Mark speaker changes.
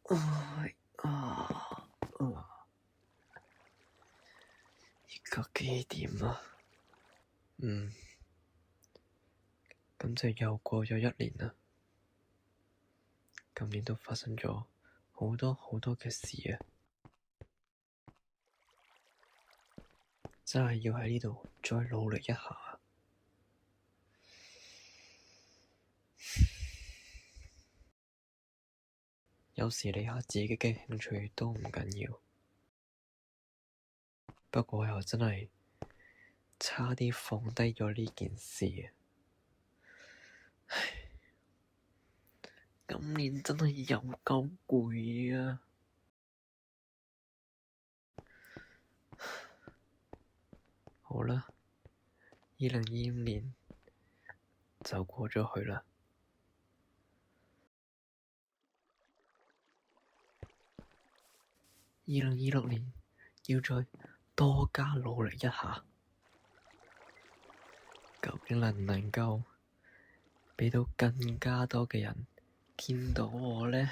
Speaker 1: 唉啊！而家幾點啊？咁就又過咗1年啦。今年都發生咗好多好多嘅事啊！真係要喺呢度再努力一下。有時理下自己嘅興趣都唔緊要，不過又真係差啲放低咗呢件事啊！唉，今年真係有夠攰啊！好啦，2025年就過咗去啦。2026年要再多加努力一下，究竟能唔能夠畀到更加多嘅人見到我呢？